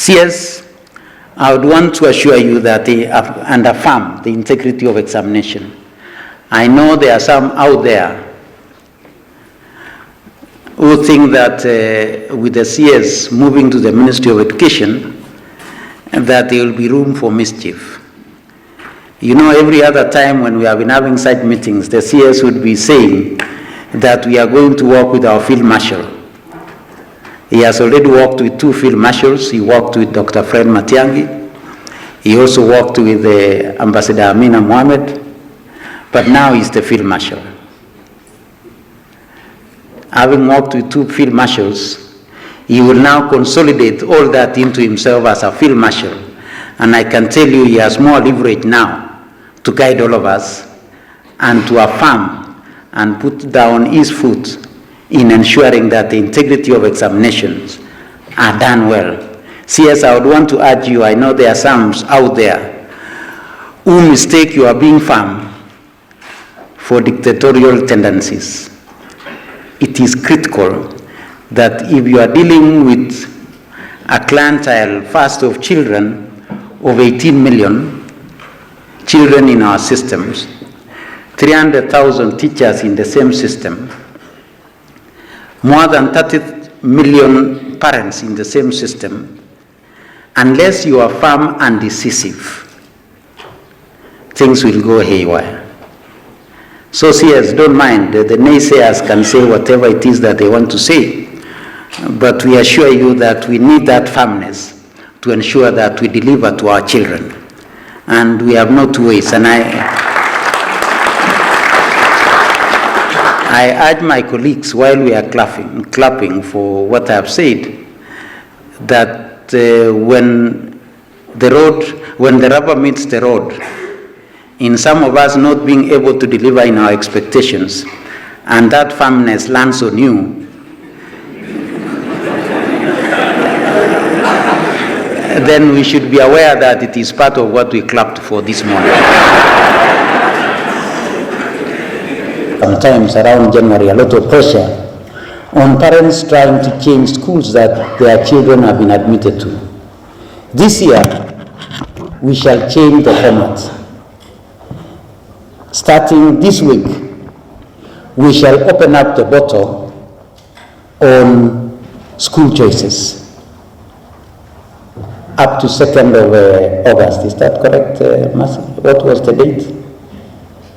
CS, I would want to assure you that and affirm the integrity of examination. I know there are some out there who think that with the CS moving to the Ministry of Education, that there will be room for mischief. You know, every other time when we have been having such meetings, the CS would be saying that we are going to work with our field marshal. He has already worked with 2 field marshals. He worked with Dr. Fred Matiang'i. He also worked with Ambassador Amina Mohamed, but now he's the field marshal. Having worked with 2 field marshals, he will now consolidate all that into himself as a field marshal. And I can tell you he has more leverage now to guide all of us and to affirm and put down his foot in ensuring that the integrity of examinations are done well. CS, I would want to urge you, I know there are some out there who mistake you are being firm for dictatorial tendencies. It is critical that if you are dealing with a clientele first of children of 18 million children in our systems, 300,000 teachers in the same system, more than 30 million parents in the same system, unless you are firm and decisive, things will go haywire. So CS, don't mind, the naysayers can say whatever it is that they want to say, but we assure you that we need that firmness to ensure that we deliver to our children. And we have no two ways. And I urge my colleagues, while we are clapping for what I have said, that when the rubber meets the road, in some of us not being able to deliver in our expectations, and that firmness lands on you, then we should be aware that it is part of what we clapped for this morning. Sometimes around January, a lot of pressure on parents trying to change schools that their children have been admitted to. This year, we shall change the format. Starting this week, we shall open up the bottle on school choices up to 2nd of August. Is that correct, Marcy? What was the date?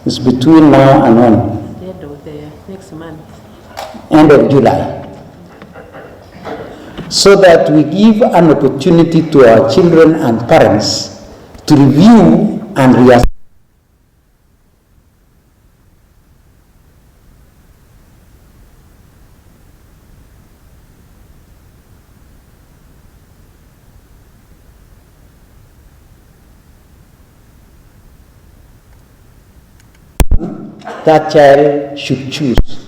It's between now and when? The end of the next month. End of July. So that we give an opportunity to our children and parents to review and reassess that child should choose.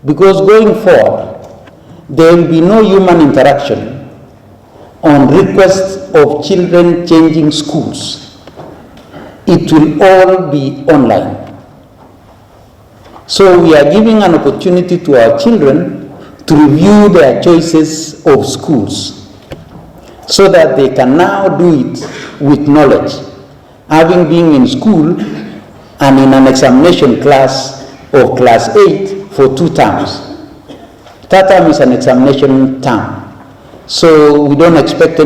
Because going forward, there will be no human interaction on requests of children changing schools. It will all be online. So we are giving an opportunity to our children to review their choices of schools so that they can now do it with knowledge, having been in school and in an examination class of class 8 for 2 terms. That term is an examination term. So we don't expect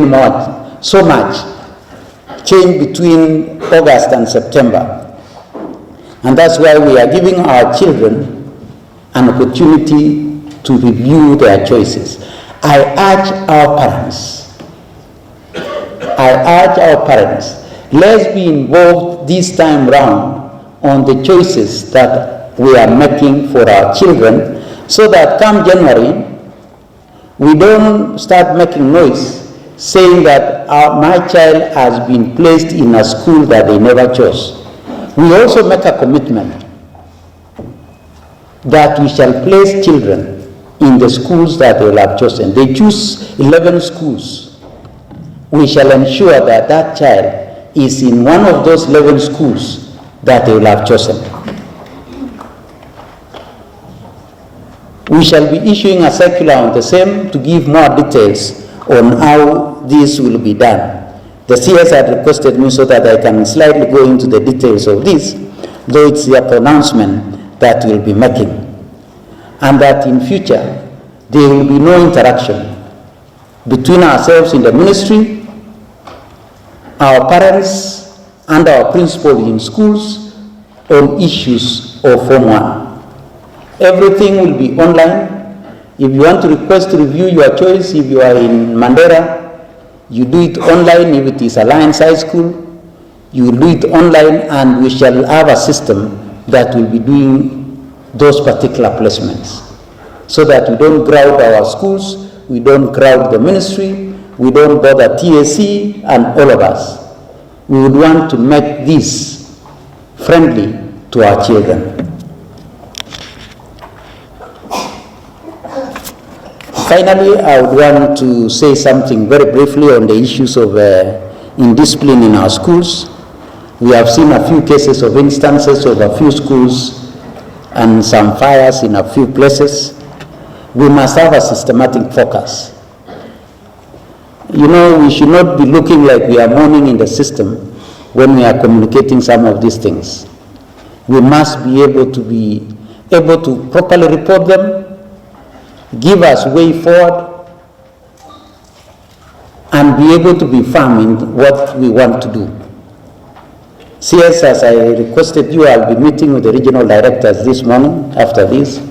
so much change between August and September. And that's why we are giving our children an opportunity to review their choices. I urge our parents, let's be involved this time round on the choices that we are making for our children, so that come January, we don't start making noise saying that my child has been placed in a school that they never chose. We also make a commitment that we shall place children in the schools that they will have chosen. They choose 11 schools. We shall ensure that that child is in one of those 11 schools that they will have chosen. We shall be issuing a circular on the same to give more details on how this will be done. The CS had requested me so that I can slightly go into the details of this, though it's their pronouncement that we'll be making. And that in future, there will be no interaction between ourselves in the ministry, our parents, and our principals in schools on issues of Form 1. Everything will be online. If you want to request to review your choice, if you are in Mandera, you do it online. If it is Alliance High School, you will do it online, and we shall have a system that will be doing those particular placements, so that we don't crowd our schools, we don't crowd the ministry, we don't bother Kcse and all of us. We would want to make this friendly to our children. Finally, I would want to say something very briefly on the issues of indiscipline in our schools. We have seen a few cases of instances of a few schools and some fires in a few places. We must have a systematic focus. You know, we should not be looking like we are mourning in the system when we are communicating some of these things. We must be able to properly report them, give us way forward, and be able to be firm in what we want to do. CS, as I requested you, I'll be meeting with the regional directors this morning after this,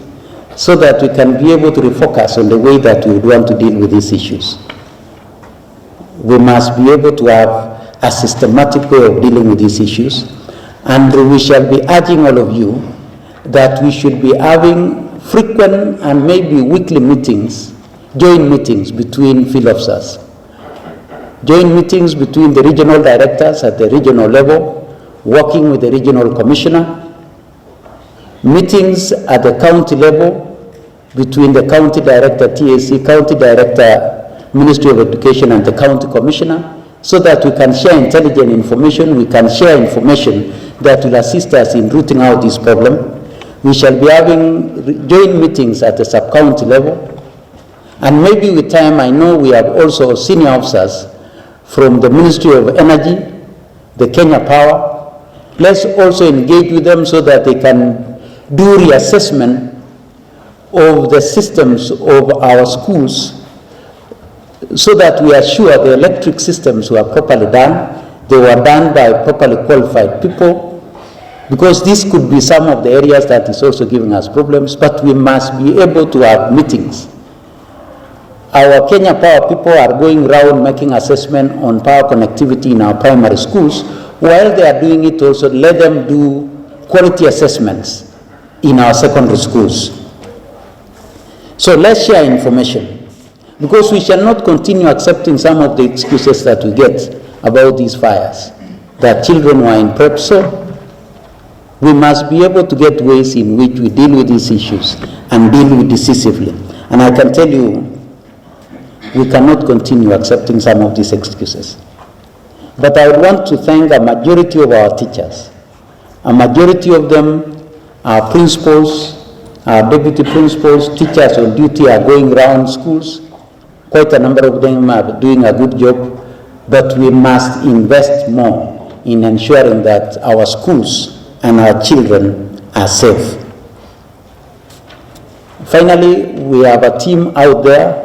so that we can be able to refocus on the way that we would want to deal with these issues. We must be able to have a systematic way of dealing with these issues, and we shall be urging all of you that we should be having frequent and maybe weekly meetings, joint meetings between field officers, joint meetings between the regional directors at the regional level, working with the regional commissioner, meetings at the county level between the county director, Kcse, county director, Ministry of Education, and the county commissioner, so that we can share intelligent information, we can share information that will assist us in rooting out this problem. We shall be having joint meetings at the sub-county level, and maybe with time, I know we have also senior officers from the Ministry of Energy, the Kenya Power. Let's also engage with them so that they can do reassessment of the systems of our schools, so that we are sure the electric systems were properly done, they were done by properly qualified people, because this could be some of the areas that is also giving us problems, but we must be able to have meetings. Our Kenya Power people are going around making assessment on power connectivity in our primary schools. While they are doing it, also let them do quality assessments in our secondary schools. So let's share information, because we shall not continue accepting some of the excuses that we get about these fires, that children were in prep. So we must be able to get ways in which we deal with these issues and deal with decisively. And I can tell you, we cannot continue accepting some of these excuses. But I would want to thank a majority of our teachers. A majority of them are principals, our deputy principals, teachers on duty are going around schools. Quite a number of them are doing a good job, but we must invest more in ensuring that our schools and our children are safe. Finally, we have a team out there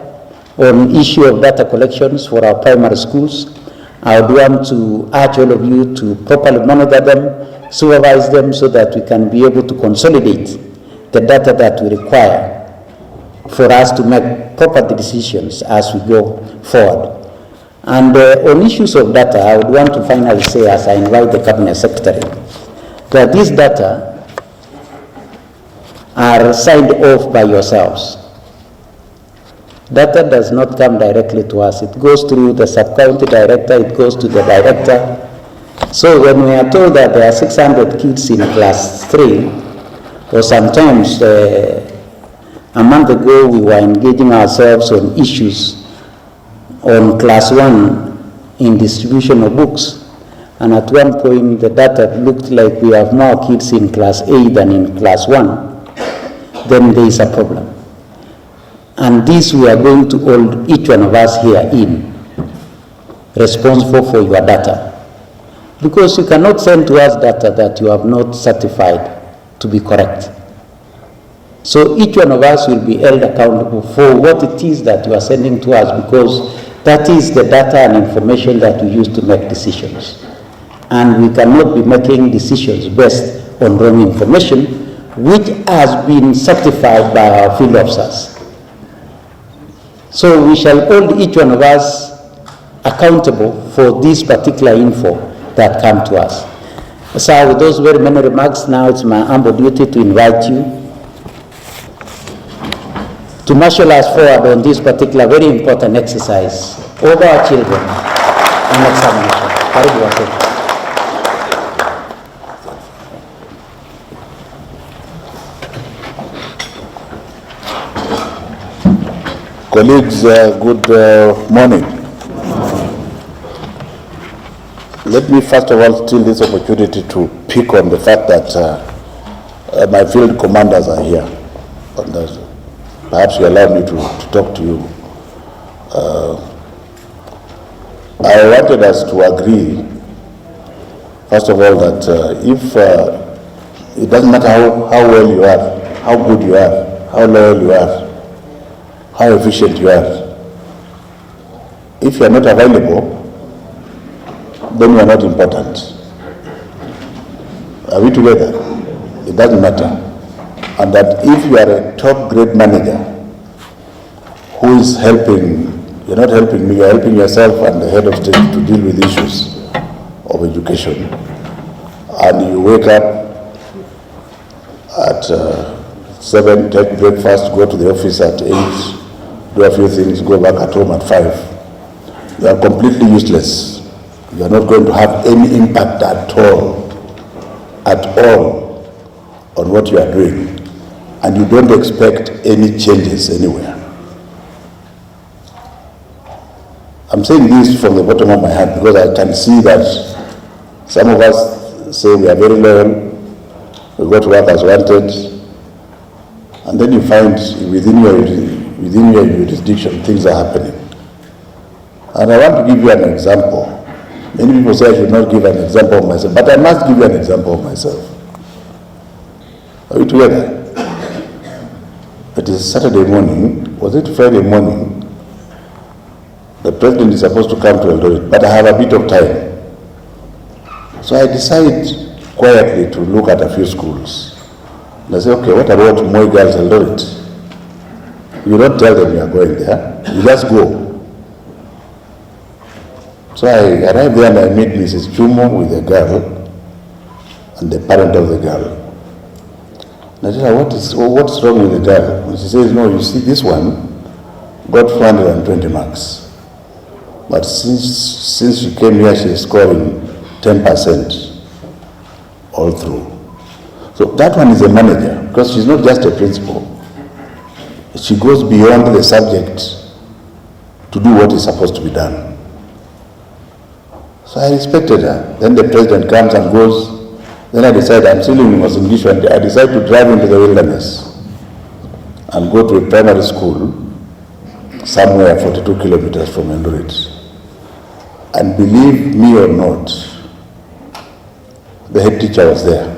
on issue of data collections for our primary schools. I would want to urge all of you to properly monitor them, supervise them, so that we can be able to consolidate the data that we require for us to make proper decisions as we go forward. And on issues of data, I would want to finally say, as I invite the Cabinet Secretary, that these data are signed off by yourselves. Data does not come directly to us. It goes through the sub-county director, it goes to the director. So when we are told that there are 600 kids in class 3, or sometimes a month ago we were engaging ourselves on issues on class 1 in distribution of books. And at one point, the data looked like we have more kids in class A than in class 1. Then there is a problem. And this we are going to hold each one of us here in responsible for your data. Because you cannot send to us data that you have not certified to be correct. So each one of us will be held accountable for what it is that you are sending to us, because that is the data and information that we use to make decisions. And we cannot be making decisions based on wrong information, which has been certified by our field officers. So we shall hold each one of us accountable for this particular info that come to us. So with those very many remarks, now it's my humble duty to invite you to marshal us forward on this particular very important exercise over our children and examination. Karibu watoto. Colleagues, good morning. Let me first of all steal this opportunity to pick on the fact that my field commanders are here. And perhaps you allow me to talk to you. I wanted us to agree, first of all, that if it doesn't matter how well you are, how good you are, how loyal you are, how efficient you are, if you are not available, then you are not important. Are we together? It doesn't matter. And that if you are a top grade manager who is helping, you're not helping me, you're helping yourself and the head of state to deal with issues of education, and you wake up at 7, take breakfast, go to the office at 8, do a few things, go back at home at 5, you are completely useless. You are not going to have any impact at all on what you are doing, and you don't expect any changes anywhere. I'm saying this from the bottom of my heart because I can see that some of us say we are very loyal, we go to work as wanted, and then you find within your jurisdiction things are happening. And I want to give you an example. Many people say I should not give an example of myself, but I must give you an example of myself. Are we together? It is Saturday morning, was it Friday morning? The president is supposed to come to Eldoret, but I have a bit of time. So I decide quietly to look at a few schools. And I say, okay, what about Moi Girls Eldoret? You don't tell them you are going there, you just go. So I arrived there and I meet Mrs. Chumo with a girl and the parent of the girl. And I tell her, what's wrong with the girl? And she says, no, you see, this one got 420 marks. But since she came here, she is scoring 10% all through. So that one is a manager, because she's not just a principal. She goes beyond the subject to do what is supposed to be done. So I respected her. Then the president comes and goes. Then I decide, I'm still in Mozambique, and I decide to drive into the wilderness and go to a primary school somewhere 42 kilometers from Eldoret. And believe me or not, the head teacher was there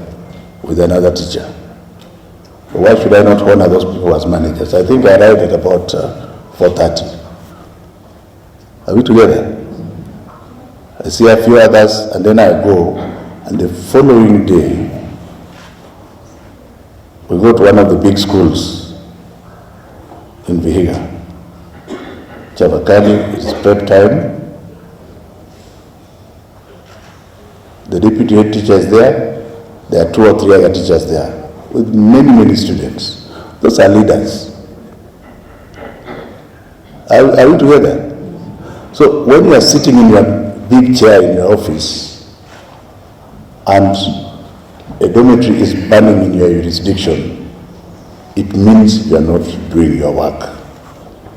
with another teacher. Why should I not honor those people as managers? I think I arrived at about 4:30. Are we together? I see a few others, and then I go, and the following day, we go to one of the big schools in Vihiga. Chavakali, it's prep time. The deputy head teacher is there. There are 2 or 3 other teachers there, with many, many students. Those are leaders. Are we together? So when you are sitting in your big chair in your office and a dormitory is burning in your jurisdiction, it means you are not doing your work.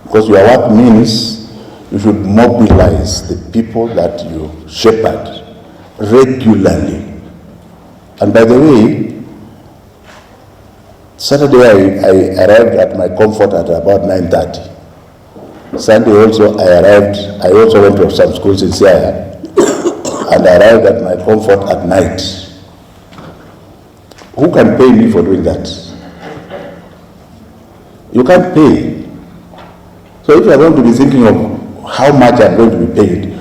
Because your work means you should mobilize the people that you shepherd regularly. And by the way, Saturday I arrived at my comfort at about 9:30. Sunday also I also went to some schools in Siaya and arrived at my comfort at night. Who can pay me for doing that? You can't pay. So if you are going to be thinking of how much I'm going to be paid,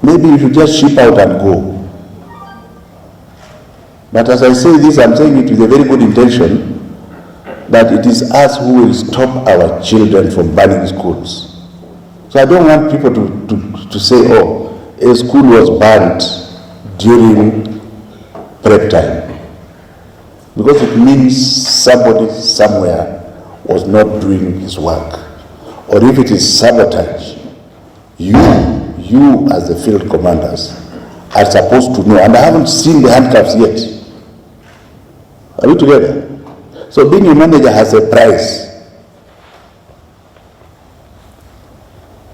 maybe you should just ship out and go. But as I say this, I'm saying it with a very good intention, that it is us who will stop our children from burning schools. So I don't want people to say, oh, a school was burnt during prep time. Because it means somebody somewhere was not doing his work. Or if it is sabotage, you as the field commanders are supposed to know, and I haven't seen the handcuffs yet. Are we together? So being a manager has a price.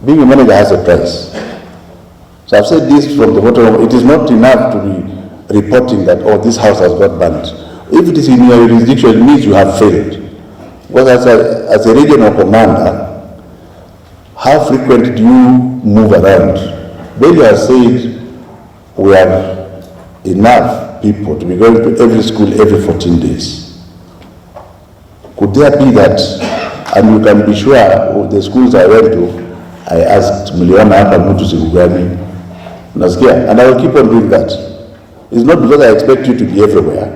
Being a manager has a price. So I've said this from the bottom. It is not enough to be reporting that, oh, this house has got burnt. If it is in your jurisdiction, it means you have failed. Because as a regional commander, how frequent do you move around? Then you have said we have enough people to be going to every school every 14 days. Could there be that? And you can be sure of the schools I went to, I asked Miliona hapa mtu sikugani. Nasikia, and I will keep on doing that. It's not because I expect you to be everywhere,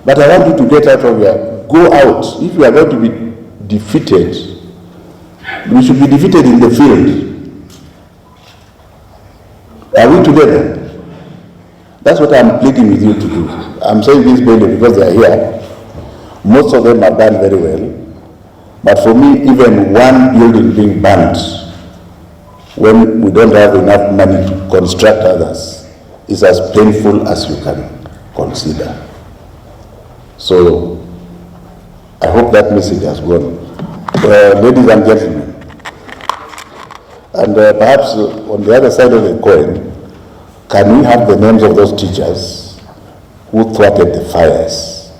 but I want you to get out of here. Go out. If you are going to be defeated, we should be defeated in the field. Are we together? That's what I'm pleading with you to do. I'm saying this mainly because they are here. Most of them are done very well. But for me, even one building being burnt, when we don't have enough money to construct others, is as painful as you can consider. So, I hope that message has gone. Ladies and gentlemen, and perhaps on the other side of the coin, can we have the names of those teachers who thwarted the fires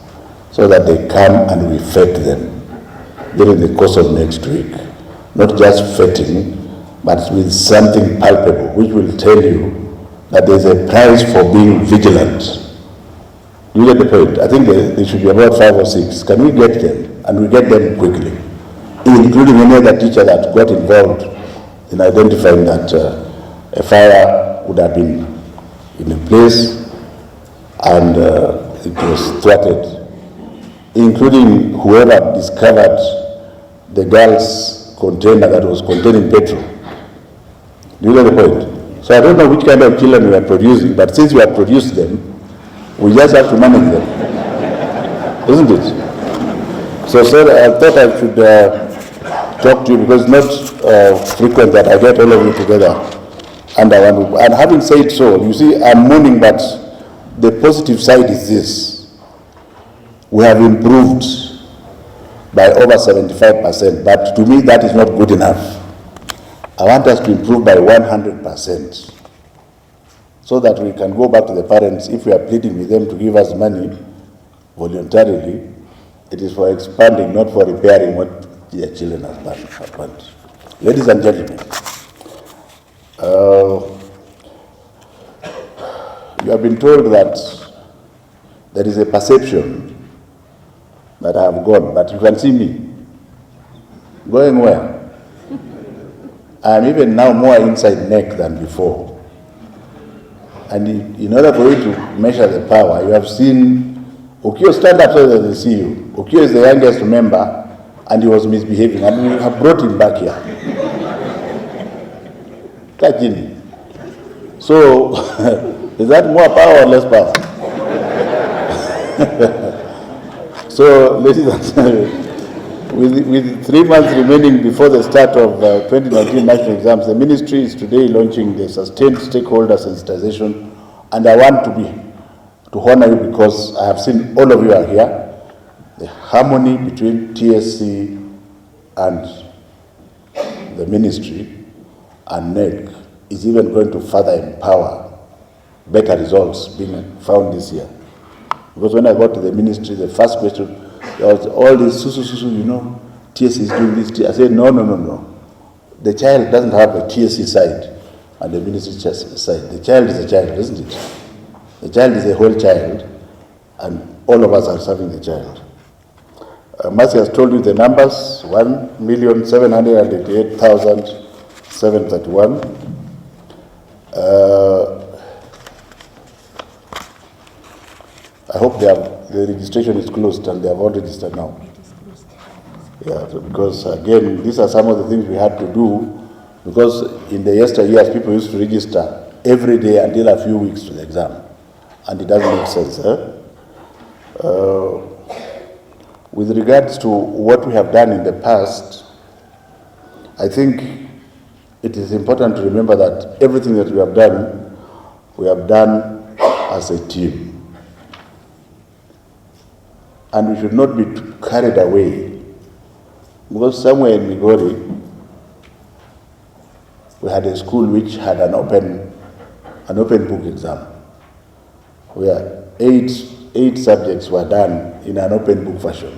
so that they come and we fet them during the course of next week? Not just fetting, but with something palpable, which will tell you that there's a price for being vigilant. You get the point? I think there should be about 5 or 6. Can we get them? And we get them quickly, including any other teacher that got involved in identifying that a fire would have been in a place and it was thwarted, including whoever discovered the girl's container that was containing petrol. Do you get the point? So I don't know which kind of children we are producing, but since we have produced them, we just have to manage them. Isn't it? So sir, I thought I should talk to you because it's not frequent that I get all of you together under one roof. And having said so, you see, I'm mourning, but the positive side is this. We have improved by over 75%, but to me that is not good enough. I want us to improve by 100% so that we can go back to the parents. If we are pleading with them to give us money voluntarily, it is for expanding, not for repairing what their children have burnt. Ladies and gentlemen, you have been told that there is a perception that I have gone, but you can see me. Going where? I am even now more inside neck than before. And in order for you to measure the power, you have seen Okio stand up so that they see you. Okio is the youngest member, and he was misbehaving, and we have brought him back here. Kajini. So, is that more power or less power? So, ladies and gentlemen, with 3 months remaining before the start of 2019 national exams, the ministry is today launching the sustained stakeholder sensitization, and I want to honor you because I have seen all of you are here. The harmony between Kcse and the ministry and NEC is even going to further empower better results being found this year. Because when I got to the ministry, the first question, there was all this, you know, Kcse is doing this. I said, no. The child doesn't have a Kcse side and the ministry side. The child is a child, isn't it? The child is a whole child, and all of us are serving the child. Mercy has told you the numbers, 1,788,731. I hope the registration is closed and they have all registered now. Yeah, so because again, these are some of the things we had to do, because in the yesteryears, people used to register every day until a few weeks to the exam, and it doesn't make sense. With regards to what we have done in the past, I think it is important to remember that everything that we have done as a team. And we should not be carried away, because somewhere in Migori, we had a school which had an open book exam, where eight subjects were done in an open book fashion.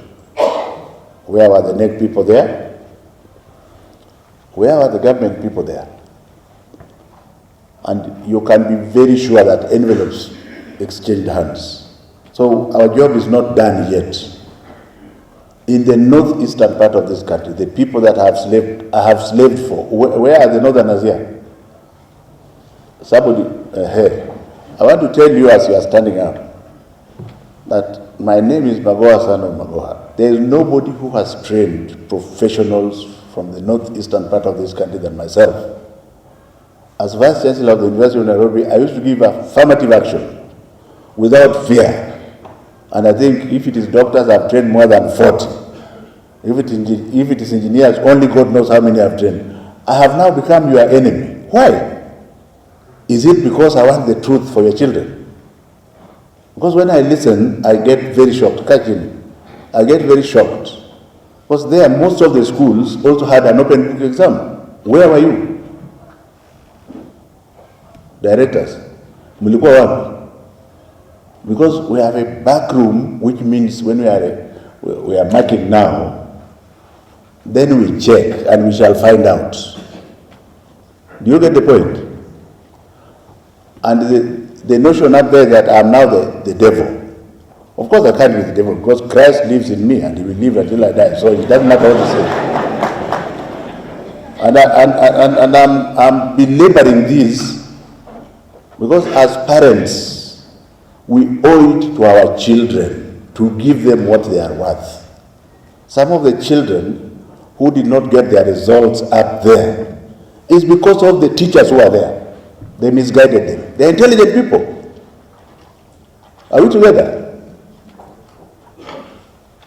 Where were the NEC people there? Where were the government people there? And you can be very sure that envelopes exchanged hands. So our job is not done yet. In the northeastern part of this country, the people that I have slaved for, where are the northerners here? Somebody, here. I want to tell you as you are standing up, that my name is Magoha, son of Magoha. There is nobody who has trained professionals from the northeastern part of this country than myself. As Vice Chancellor of the University of Nairobi, I used to give affirmative action without fear. And I think if it is doctors, I've trained more than 40. If it is engineers, only God knows how many I've trained. I have now become your enemy. Why? Is it because I want the truth for your children? Because when I listen, I get very shocked. I get very shocked. Because there, most of the schools also had an open book exam. Where were you? Directors, mulikuwa wapi? Because we have a back room, which means when we are marking now, then we check and we shall find out. Do you get the point? And the notion up there that I'm now the devil. Of course I can't be the devil, because Christ lives in me and he will live until I die. So it doesn't matter what you say. And I'm belaboring this because as parents, we owe it to our children to give them what they are worth. Some of the children who did not get their results up there is because of the teachers who are there. They misguided them. They're intelligent people. Are we together?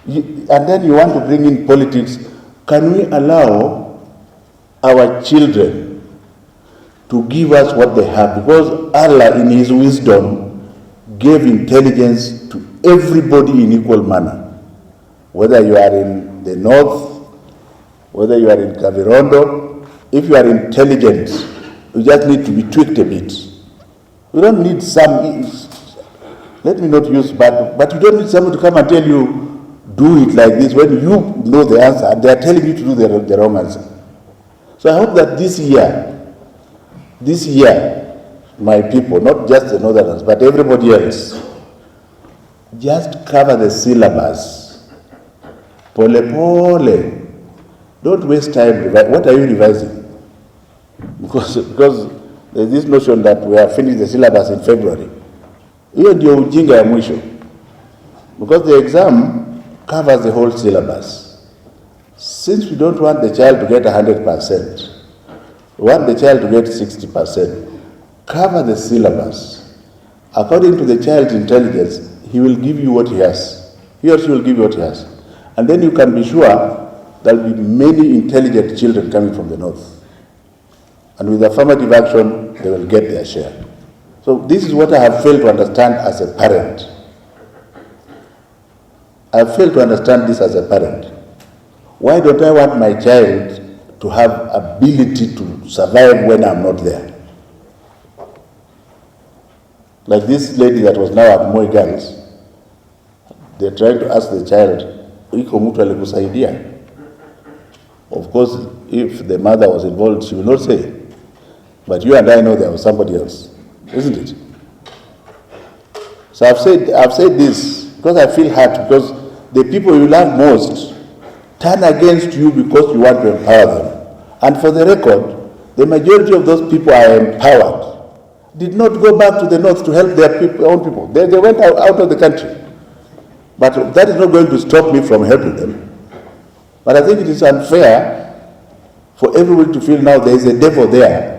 And then you want to bring in politics. Can we allow our children to give us what they have? Because Allah, in His wisdom, gave intelligence to everybody in equal manner. Whether you are in the north, whether you are in Kavirondo, if you are intelligent, you just need to be tweaked a bit. You don't need let me not use bad, but you don't need someone to come and tell you, do it like this, when you know the answer, and they are telling you to do the wrong answer. So I hope that this year, my people, not just the northerners, but everybody else, just cover the syllabus. Pole pole. Don't waste time. What are you revising? Because there's this notion that we have finished the syllabus in February. Hiyo ndio ujinga ya mwisho. Because the exam covers the whole syllabus. Since we don't want the child to get 100%, we want the child to get 60%. Cover the syllabus. According to the child's intelligence, he will give you what he has. He or she will give you what he has. And then you can be sure there will be many intelligent children coming from the north. And with affirmative action, they will get their share. So this is what I have failed to understand as a parent. I have failed to understand this as a parent. Why don't I want my child to have ability to survive when I'm not there? Like this lady that was now at Moi Girls, they're trying to ask the child, iko mtu alikusaidia. Of course, if the mother was involved, she will not say. But you and I know there was somebody else, isn't it? So I've said this because I feel hurt, because the people you love most turn against you because you want to empower them. And for the record, the majority of those people are empowered did not go back to the north to help their own people. They went out of the country. But that is not going to stop me from helping them. But I think it is unfair for everyone to feel now there is a devil there.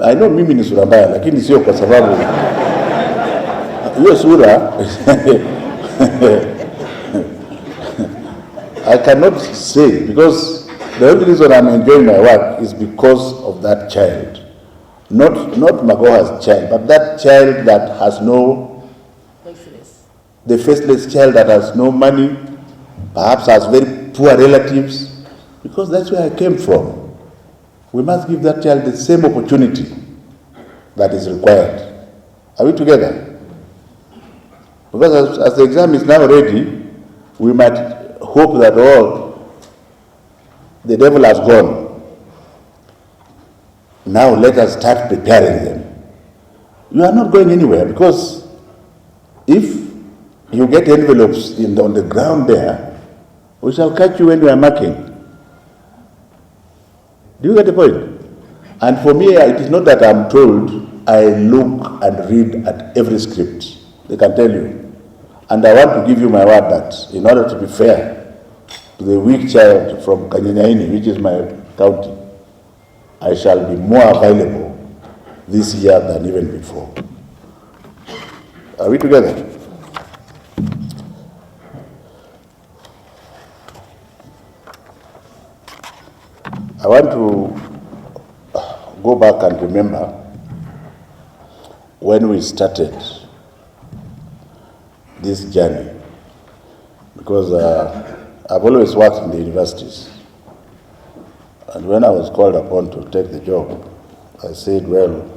I know mimi ni sura mbaya, lakini sio kwa sababu hiyo sura I cannot say, because the only reason I'm enjoying my work is because of that child. Not Magoha's child, but that child that has no, the faceless child that has no money, perhaps has very poor relatives, because that's where I came from. We must give that child the same opportunity that is required. Are we together? Because as the exam is now ready, we might hope that the devil has gone. Now let us start preparing them. You are not going anywhere, because if you get envelopes on the ground there, we shall catch you when you are marking. Do you get the point? And for me, it is not that I'm told. I look and read at every script. They can tell you. And I want to give you my word that in order to be fair to the weak child from Kanyanyaini, which is my county, I shall be more available this year than even before. Are we together? I want to go back and remember when we started this journey, because I've always worked in the universities. And when I was called upon to take the job, I said, well,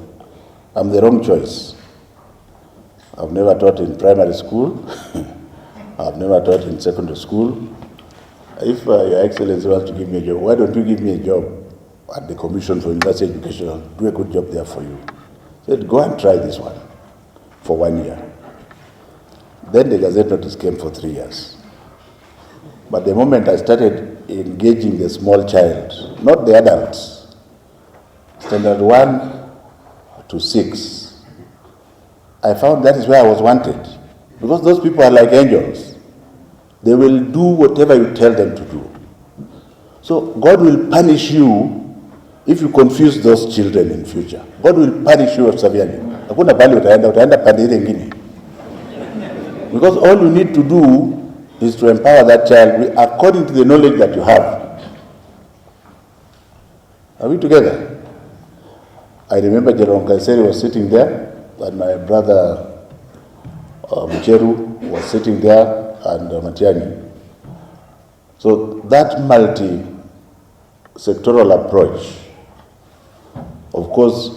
I'm the wrong choice. I've never taught in primary school. I've never taught in secondary school. If Your Excellency wants to give me a job, why don't you give me a job at the Commission for University Education? I'll do a good job there for you. I said, go and try this one for 1 year. Then the Gazette notice came for 3 years. But the moment I started engaging the small child, not the adults, standard 1 to 6, I found that is where I was wanted. Because those people are like angels. They will do whatever you tell them to do. So God will punish you if you confuse those children in future. God will punish you severely. Hakuna bali utaenda pande ile ingine. Because all you need to do is to empower that child according to the knowledge that you have. Are we together? I remember Jerome Kcse was sitting there, and my brother Mcheru was sitting there, and Matiani. So that multi-sectoral approach, of course,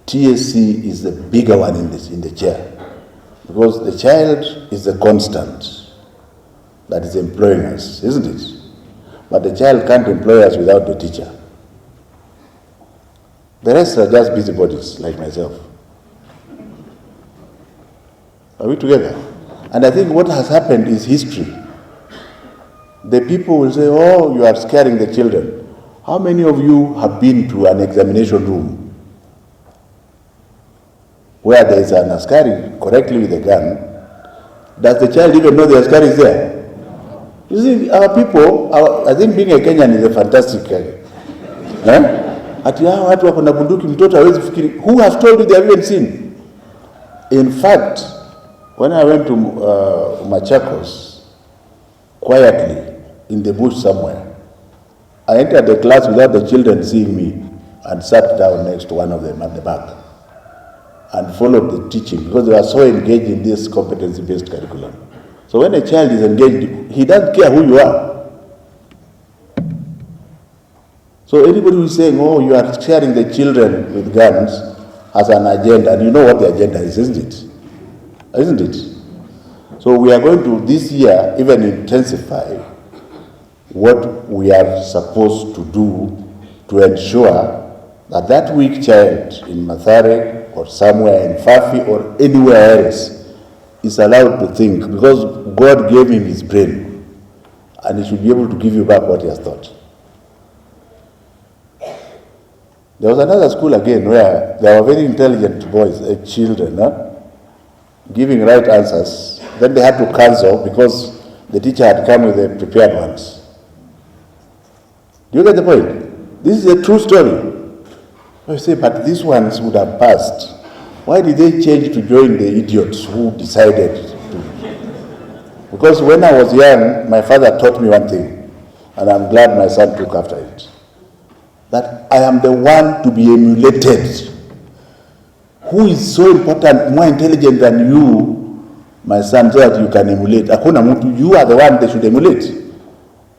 Kcse is the bigger one in the chair, because the child is the constant that is employing us, isn't it? But the child can't employ us without the teacher. The rest are just busybodies like myself. Are we together? And I think what has happened is history. The people will say, oh, you are scaring the children. How many of you have been to an examination room where there is an askari correctly with a gun? Does the child even know the askari is there? You see, our people, I think being a Kenyan is a fantastic ati hao watu wako na bunduki, mtoto hawezi fikiri. Who has told you they have even seen? In fact, when I went to Machakos, quietly, in the bush somewhere, I entered the class without the children seeing me and sat down next to one of them at the back and followed the teaching, because they were so engaged in this competency-based curriculum. So when a child is engaged, he doesn't care who you are. So anybody who is saying, oh, you are sharing the children with guns as an agenda, and you know what the agenda is, isn't it? Isn't it? So So we are going to this year even intensify what we are supposed to do to ensure that that weak child in Mathare or somewhere in Fafi or anywhere else is allowed to think, because God gave him his brain and he should be able to give you back what he has thought. There was another school again where there were very intelligent boys, children, giving right answers. Then they had to cancel because the teacher had come with the prepared ones. Do you get the point? This is a true story. You say, but these ones would have passed. Why did they change to join the idiots who decided to? Because when I was young, my father taught me one thing, and I'm glad my son took after it. That I am the one to be emulated. Who is so important, more intelligent than you, my son, so that you can emulate? Hakuna mtu, you are the one they should emulate.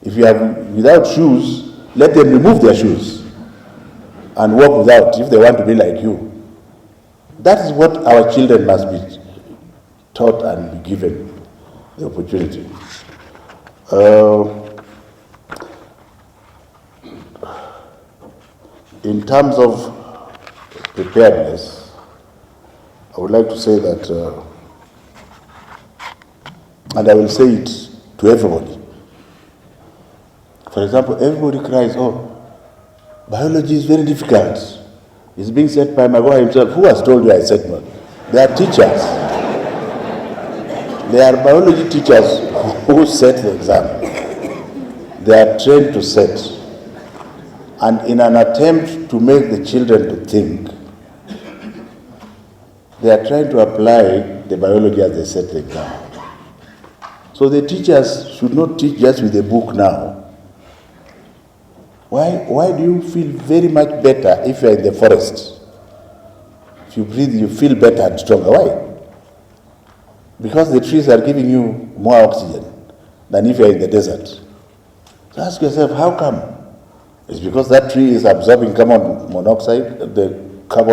If you have without shoes, let them remove their shoes and walk without if they want to be like you. That is what our children must be taught and be given the opportunity. In terms of preparedness, I would like to say that, and I will say it to everybody. For example, everybody cries, oh, biology is very difficult. It's being said by Magoha himself. Who has told you I said no? They are teachers. They are biology teachers who set the exam. They are trained to set. And in an attempt to make the children to think, they are trying to apply the biology as they set the exam. So the teachers should not teach just with a book now. Why do you feel very much better if you are in the forest? If you breathe, you feel better and stronger. Why? Because the trees are giving you more oxygen than if you are in the desert. So ask yourself, how come? It's because that tree is absorbing carbon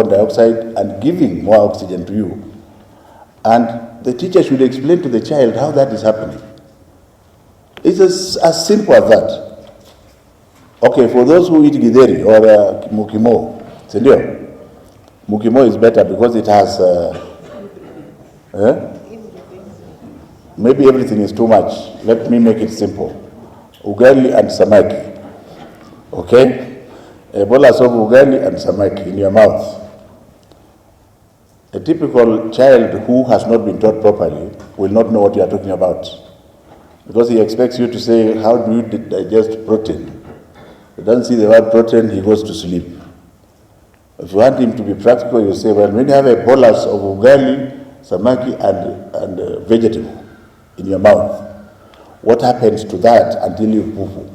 dioxide, and giving more oxygen to you. And the teacher should explain to the child how that is happening. It's as simple as that. Okay, for those who eat githeri or mukimo, mukimo is better because it has, maybe everything is too much. Let me make it simple. Ugali and samaki. Okay? A bolus of ugali and samaki in your mouth. A typical child who has not been taught properly will not know what you are talking about. Because he expects you to say, how do you digest protein? He doesn't see the word protein, he goes to sleep. If you want him to be practical, you say, well, when you have a bolus of ugali, samaki, and vegetable in your mouth, what happens to that until you poo-poo?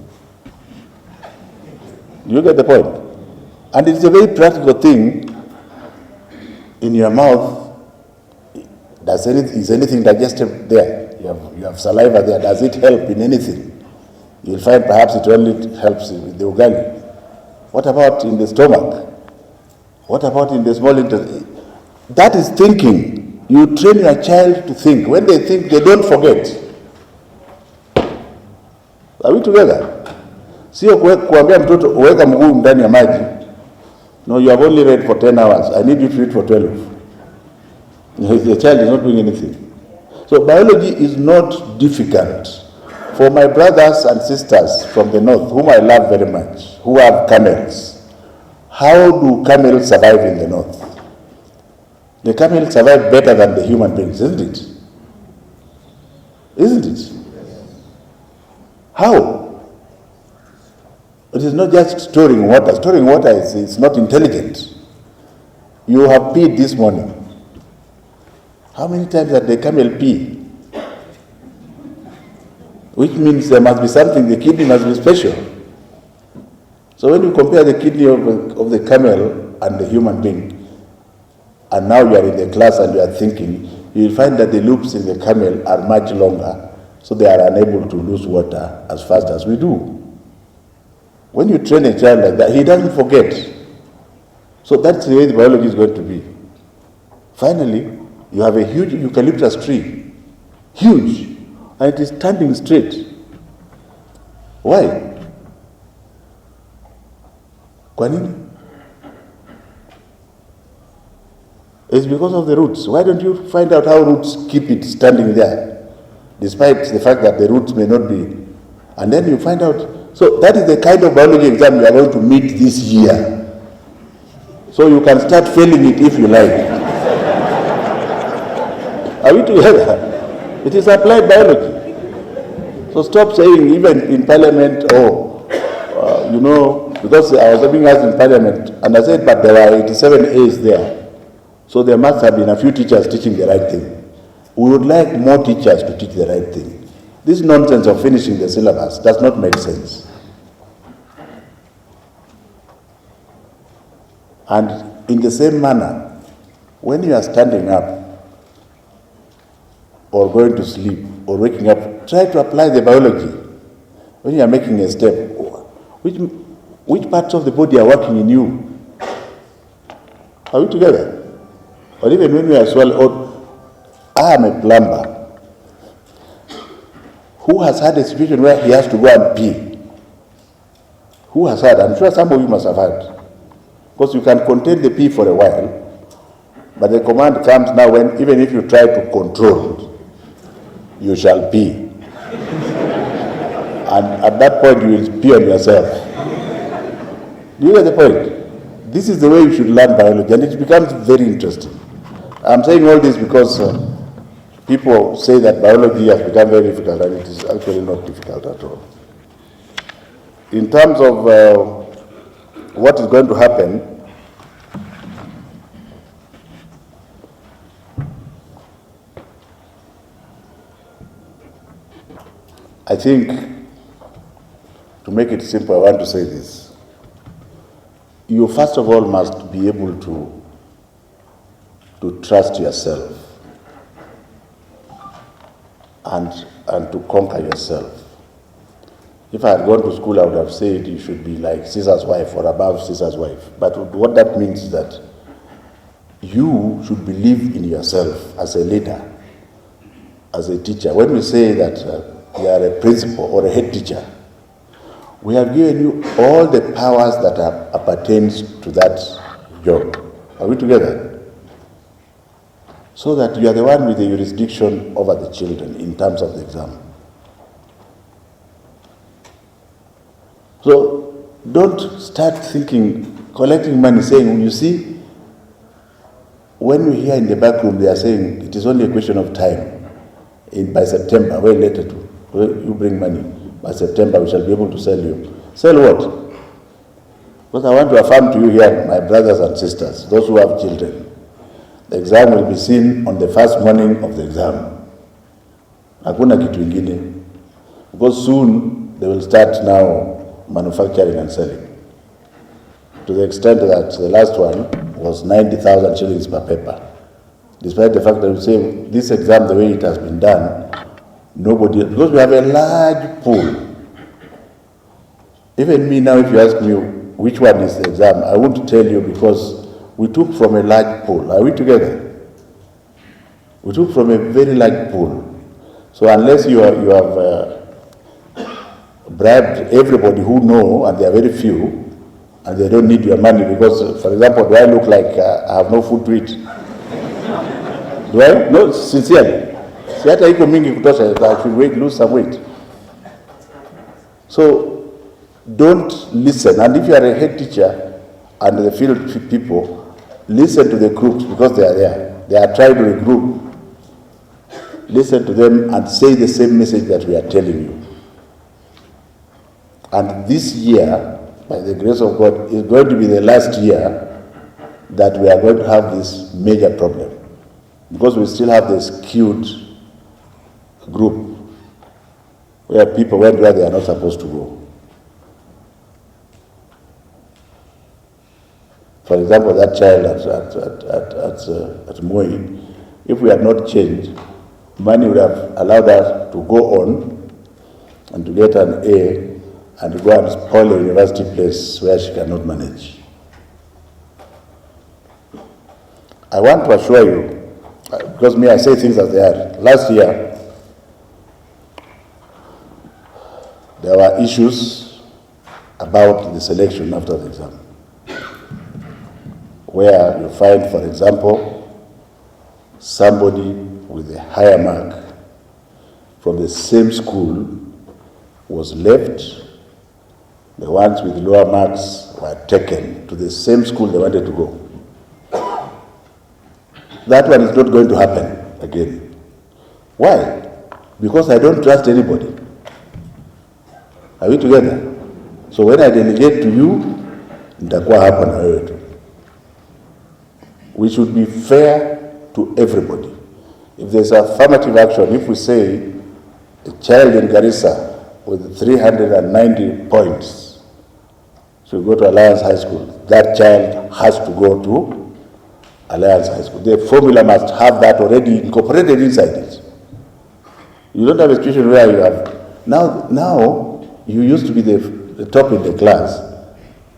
You get the point? And it's a very practical thing. In your mouth, is anything digested there? You have saliva there. Does it help in anything? You'll find perhaps it only helps with the ugali. What about in the stomach? What about in the small intestine? That is thinking. You train your child to think. When they think, they don't forget. Are we together? Sio kuambia mtoto uweka mguu ndani ya maji. No, you have only read for 10 hours. I need you to read for 12. The child is not doing anything. So biology is not difficult. For my brothers and sisters from the north, whom I love very much, who have camels, how do camels survive in the north? The camels survive better than the human beings, isn't it? Isn't it? How? It is not just storing water. Storing water is not intelligent. You have peed this morning. How many times did the camel pee? Which means there must be something, the kidney must be special. So when you compare the kidney of the camel and the human being, and now you are in the class and you are thinking, you will find that the loops in the camel are much longer, so they are unable to lose water as fast as we do. When you train a child like that, he doesn't forget. So that's the way the biology is going to be. Finally, you have a huge eucalyptus tree. huge, and it is standing straight. Why? Kwa nini? It's because of the roots. Why don't you find out how roots keep it standing there, despite the fact that the roots may not be, and then you find out. So that is the kind of biology exam you are going to meet this year. So you can start failing it if you like. Are we together? It is applied biology. So stop saying, even in parliament, because I was being asked in parliament, and I said, but there were 87 A's there. So there must have been a few teachers teaching the right thing. We would like more teachers to teach the right thing. This nonsense of finishing the syllabus does not make sense. And in the same manner, when you are standing up, or going to sleep, or waking up, try to apply the biology. When you are making a step, which parts of the body are working in you? Are we together? Or even when we are swallowed, I am a plumber who has had a situation where he has to go and pee. Who has had? I'm sure some of you must have had. Because you can contain the pee for a while, but the command comes now when, even if you try to control, you shall pee. And at that point, you will pee on yourself. Do you get the point? This is the way you should learn biology, and it becomes very interesting. I'm saying all this because people say that biology has become very difficult, and it is actually not difficult at all. In terms of what is going to happen, I think, to make it simple, I want to say this. You first of all must be able to trust yourself and to conquer yourself. If I had gone to school, I would have said you should be like Caesar's wife or above Caesar's wife. But what that means is that you should believe in yourself as a leader, as a teacher. When we say that you are a principal or a head teacher, we have given you all the powers that appertains to that job. Are we together? So that you are the one with the jurisdiction over the children in terms of the exam. So don't start thinking, collecting money, saying, you see, when we hear in the back room, they are saying it is only a question of time. By September, well, later too, you bring money. By September, we shall be able to sell you. Sell what? Because I want to affirm to you here, my brothers and sisters, those who have children, the exam will be seen on the first morning of the exam. Hakuna kitu ingine. Because soon, they will start now manufacturing and selling. To the extent that the last one was 90,000 shillings per paper. Despite the fact that we say this exam, the way it has been done, nobody, because we have a large pool. Even me now, if you ask me which one is the exam, I won't tell you because we took from a large pool. Are we together? We took from a very large pool. So unless you have bribed everybody who know, and they are very few, and they don't need your money because, for example, do I look like I have no food to eat? Do I? No, sincerely. Si hata iko mingi kutosha, I should lose some weight. So don't listen. And if you are a head teacher and the field people, listen to the groups because they are there. They are trying to regroup. Listen to them and say the same message that we are telling you. And this year, by the grace of God, is going to be the last year that we are going to have this major problem. Because we still have the skewed group where people went where they are not supposed to go. For example, that child at Moi, if we had not changed, money would have allowed us to go on and to get an A and to go and spoil a university place where she cannot manage. I want to assure you, because me, I say things as they are. Last year, issues about the selection after the exam, where you find, for example, somebody with a higher mark from the same school was left. The ones with lower marks were taken to the same school they wanted to go. That one is not going to happen again. Why? Because I don't trust anybody. Are we together? So when I delegate to you, nitakuwa hapa na wewe tu. We should be fair to everybody. If there's affirmative action, if we say a child in Garissa with 390 points should go to Alliance High School, that child has to go to Alliance High School. The formula must have that already incorporated inside it. You don't have a situation where you have, now you used to be the top in the class,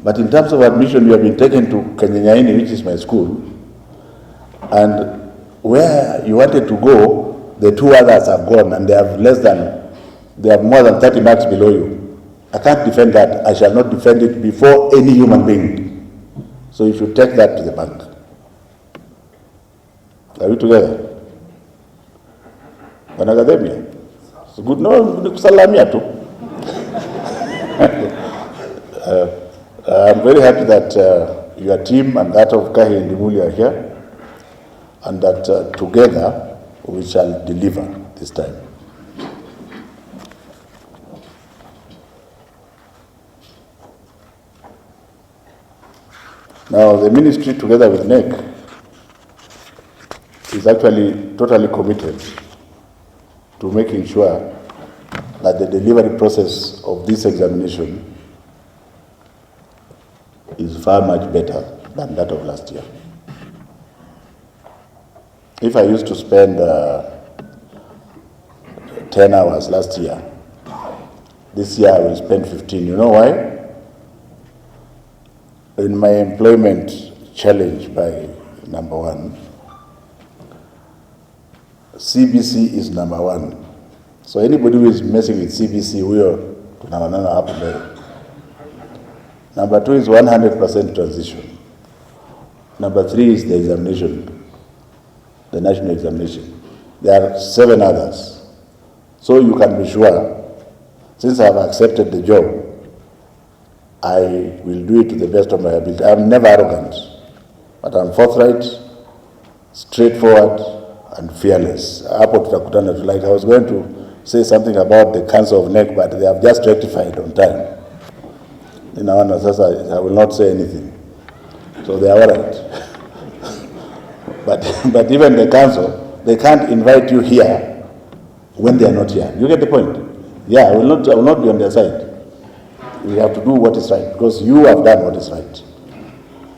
but in terms of admission you have been taken to Kanyanyaini, which is my school, and where you wanted to go, the two others have gone and they have more than 30 marks below you. I can't defend that. I shall not defend it before any human being. So you should take that to the bank. Are we together? Wanakademia? It's good. No, nikusalamia tu. I'm very happy that your team and that of Kahi and Dimuli are here, and that together we shall deliver this time. Now, the ministry, together with NEC, is actually totally committed to making sure that the delivery process of this examination is far much better than that of last year. If I used to spend 10 hours last year, this year I will spend 15. You know why? In my employment challenge by number 1, CBC is number 1. So anybody who is messing with CBC, we are tunawanana hapo mbele. Number 2 is 100% transition. Number 3 is the examination, the national examination. There are 7 others. So you can be sure, since I have accepted the job, I will do it to the best of my ability. I'm never arrogant, but I'm forthright, straightforward, and fearless. Like I was going to say something about the cancer of neck, but they have just rectified on time. I will not say anything. So they are all right. But even the council, they can't invite you here when they are not here. You get the point? Yeah, I will not be on their side. We have to do what is right, because you have done what is right.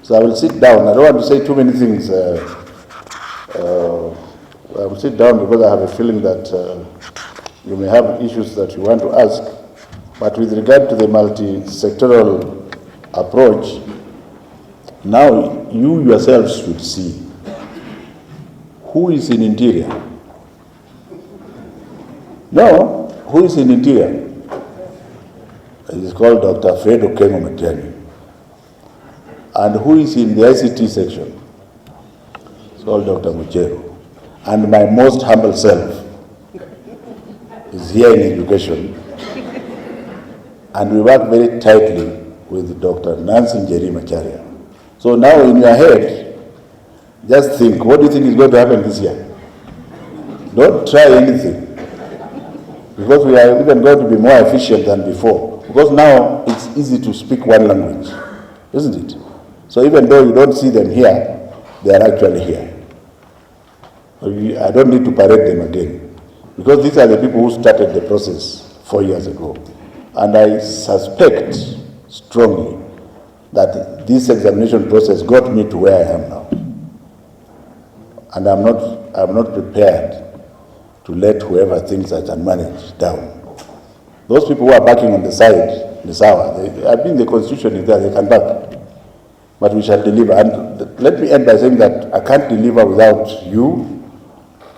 So I will sit down. I don't want to say too many things. I will sit down because I have a feeling that you may have issues that you want to ask. But with regard to the multi-sectoral approach, now you yourselves should see who is in interior. No, who is in interior? It is called Dr. Fred Okengo Matiani. And who is in the ICT section? It's called Dr. Muchero. And my most humble self is here in education. And we work very tightly with Dr. Nancy Njeri Macharia. So now in your head, just think, what do you think is going to happen this year? Don't try anything. Because we are even going to be more efficient than before. Because now it's easy to speak one language, isn't it? So even though you don't see them here, they are actually here. I don't need to parade them again. Because these are the people who started the process 4 years ago. And I suspect strongly that this examination process got me to where I am now. And I'm not prepared to let whoever thinks I can manage down. Those people who are backing on the side, this hour, I think the constitution is there, they can back. But we shall deliver. And let me end by saying that I can't deliver without you,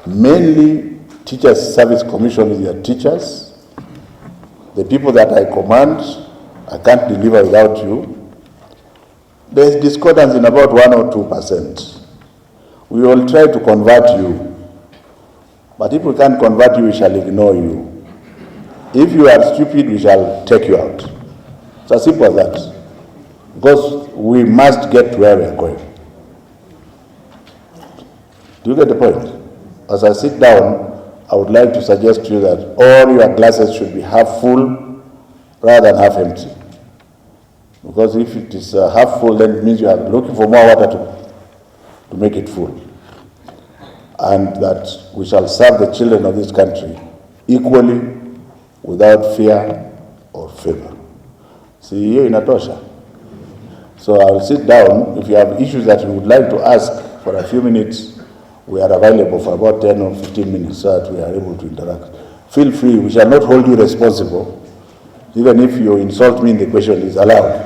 mainly Teachers Service Commission with your teachers, the people that I command, I can't deliver without you. There is discordance in about 1 or 2%. We will try to convert you. But if we can't convert you, we shall ignore you. If you are stupid, we shall take you out. It's as simple as that. Because we must get to where we are going. Do you get the point? As I sit down, I would like to suggest to you that all your glasses should be half full rather than half empty. Because if it is half full, then it means you are looking for more water to make it full. And that we shall serve the children of this country equally, without fear or favor. See, hiyo inatosha. So I will sit down. If you have issues that you would like to ask for a few minutes, we are available for about 10 or 15 minutes so that we are able to interact. Feel free. We shall not hold you responsible. Even if you insult me in the question, is allowed.